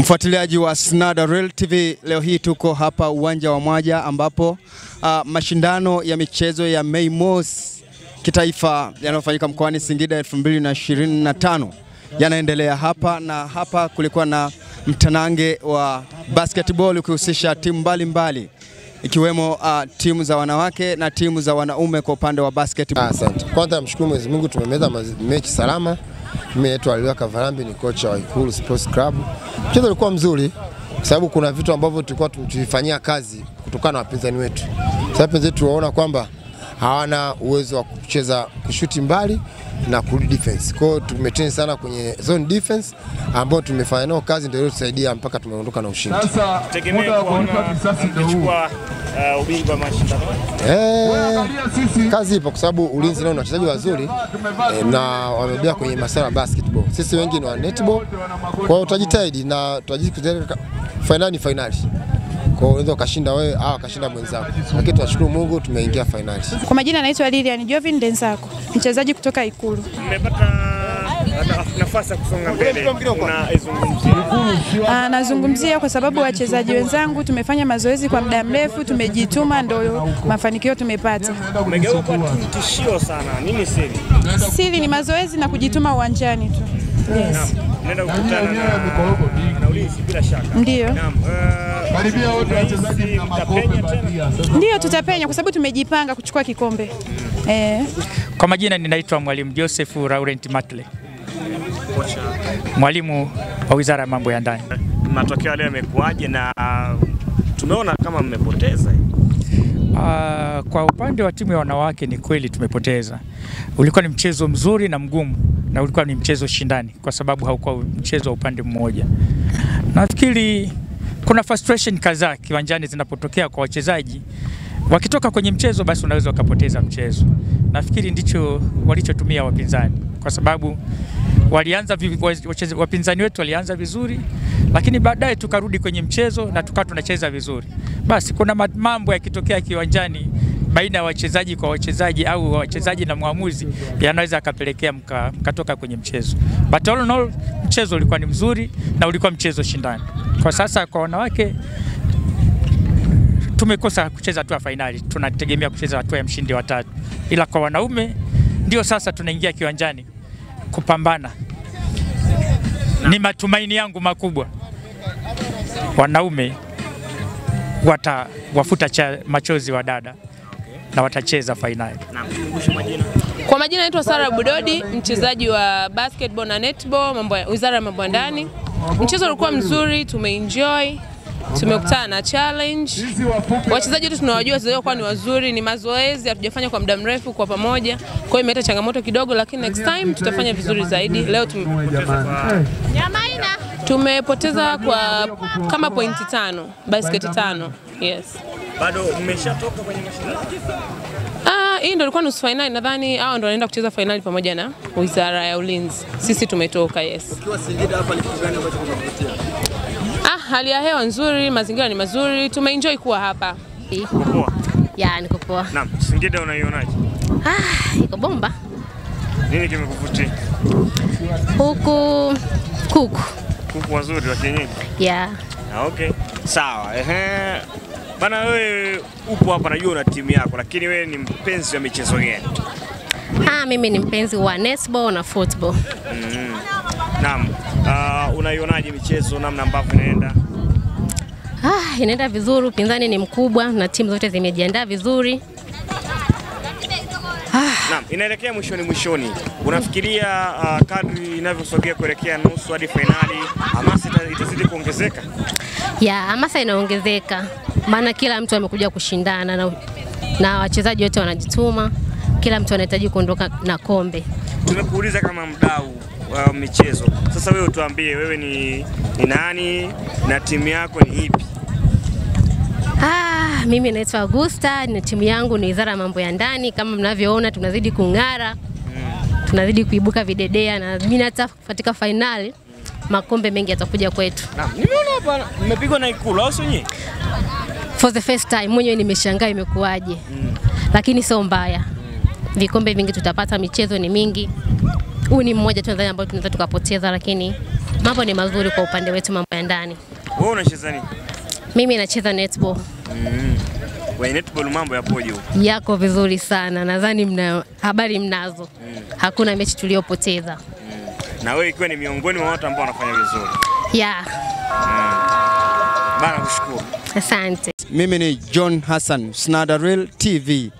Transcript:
Mfuatiliaji wa Snada Real TV, leo hii tuko hapa uwanja wa Mwaja ambapo mashindano ya michezo ya Mei Mosi kitaifa yanayofanyika mkoani Singida 2025 yanaendelea hapa, na hapa kulikuwa na mtanange wa basketball ukihusisha timu mbalimbali ikiwemo timu za wanawake na timu za wanaume kwa upande wa basketball. Asante. Kwanza mshukuru Mwenyezi Mungu, tumemeza mechi salama. Mimi naitwa Aliwa Kavarambi, ni kocha wa Ikulu Sports Club. Mchezo ulikuwa mzuri kwa sababu kuna vitu ambavyo tulikuwa tulifanyia kazi kutokana na wapinzani wetu. Sasa wapinzani tunaona kwamba hawana uwezo wa kucheza kushuti mbali na kurudi defense. Kwa hiyo tumetrain sana kwenye zone defense ambao tumefanya nao kazi, ndio ilitusaidia mpaka tumeondoka na ushindi. Sasa tegemea kuona mkichukua ubingwa mashindano. Kazi ipo kwa sababu Ulinzi nao na wachezaji wazuri na wamebeba kwenye masuala ya basketball. Sisi wengi ni wa netball. Kwa hiyo tutajitahidi na tutajitahidi finali. Kwa hiyo unaweza ukashinda wewe au akashinda mwenzako. Lakini tunashukuru Mungu tumeingia finali. Kwa majina naitwa Lilian Jovin Densako, mchezaji kutoka Ikulu. Mmepata nafasi ya kusonga mbele, unaizungumzia? Nazungumzia kwa sababu wachezaji wenzangu tumefanya mazoezi kwa muda mrefu, tumejituma, ndio mafanikio tumepata. Umegeuka kwa tishio sana. Nini siri? Siri ni mazoezi na kujituma uwanjani tu. Yes. Nenda kukutana na Ulinzi bila shaka. Ndio. Karibia wote wachezaji mtapenya tena. Ndio tutapenya kwa sababu tumejipanga kuchukua kikombe. Kwa majina ninaitwa Mwalimu Joseph Laurent Matle, mwalimu wa Wizara ya Mambo ya Ndani. Matokeo leo yamekuaje na tumeona kama mmepoteza? Kwa upande wa timu ya wanawake ni kweli tumepoteza. Ulikuwa ni mchezo mzuri na mgumu, na ulikuwa ni mchezo shindani kwa sababu haukuwa mchezo wa upande mmoja. Nafikiri kuna frustration kadhaa kiwanjani zinapotokea kwa wachezaji. Wakitoka kwenye mchezo basi unaweza ukapoteza mchezo. Nafikiri ndicho walichotumia wapinzani, kwa sababu wapinzani wetu walianza vizuri, lakini baadaye tukarudi kwenye mchezo na tukawa tunacheza vizuri. Basi kuna mambo yakitokea kiwanjani baina ya wachezaji kwa wachezaji au wachezaji na mwamuzi yanaweza akapelekea mkatoka kwenye mchezo. But all in all, mchezo ulikuwa ni mzuri na ulikuwa mchezo shindani. Kwa sasa kwa wanawake tumekosa kucheza hatua ya finali, tunategemea kucheza hatua ya mshindi wa 3. Ila kwa wanaume ndio sasa tunaingia kiwanjani kupambana. Ni matumaini yangu makubwa wanaume wafuta machozi wa dada na watacheza finali. Kwa majina naitwa Sara Budodi, mchezaji wa basketball na netball, Wizara ya Mambo ya Ndani. Mchezo ulikuwa mzuri, tumeenjoy. Tumekutana na challenge. Wachezaji wetu tunawajua, wachezaji kwa ni wazuri, ni mazoezi hatujafanya kwa muda mrefu kwa pamoja. Kwa hiyo imeleta changamoto kidogo, lakini next time tutafanya vizuri zaidi. Leo tumepoteza kwa kama pointi 5, basket 5. Yes. Bado mmeshatoka kwenye mashindano? Hii ndio ilikuwa nusu finali, nadhani hao ndio wanaenda kucheza finali pamoja na Wizara ya Ulinzi. Sisi tumetoka, yes. Ukiwa Singida hapa ni kitu gani ambacho kunakuvutia? Hali ya hewa nzuri, mazingira ni mazuri, tumeenjoy kuwa hapa. Poa. Ya, niko poa. Naam, Singida unaionaje? Iko bomba. Nini kimekuvutia? Kuku wazuri wa kienyeji? Yeah. Okay. Sawa. Bana, wewe upo hapa, najua una timu yako, lakini wewe ni mpenzi wa michezo gani? Mimi ni mpenzi wa netball na football. Naam. Unaionaje michezo namna ambavyo inaenda? Inaenda vizuri, upinzani ni mkubwa na timu zote zimejiandaa vizuri. Naam, inaelekea mwishoni. Unafikiria kadri inavyosogea kuelekea nusu hadi finali, hamasa itazidi kuongezeka? Hamasa inaongezeka. Maana kila mtu amekuja kushindana na wachezaji wote wanajituma. Kila mtu anahitaji kuondoka na kombe. Tumekuuliza kama mdau wa michezo. Sasa wewe tuambie, wewe ni nani na timu yako ni ipi? Mimi naitwa Augusta, na timu yangu ni Wizara ya Mambo ya Ndani. Kama mnavyoona tunazidi kung'ara. Tunazidi kuibuka videdea, na mimi hata katika finali makombe mengi yatakuja kwetu. Naam, nimeona hapa mmepigwa na Ikulu au sio nyinyi? For the first time mwenyewe nimeshangaa imekuaje. Lakini sio mbaya. Vikombe vingi tutapata, michezo ni mingi. Huu ni mmoja tu ambao tunaweza tukapoteza, lakini mambo ni mazuri kwa upande wetu mambo ya ndani. Wewe unacheza nini? Mimi nacheza netball. Kwenye netball mambo yapoje huko? Yako vizuri sana. Nadhani mna habari mnazo. Hakuna mechi tuliyopoteza. Na wewe ikiwa ni miongoni mwa watu ambao wanafanya vizuri. Yeah. Bana kushukuru. Asante. Mimi ni John Hassan, Snada Real TV.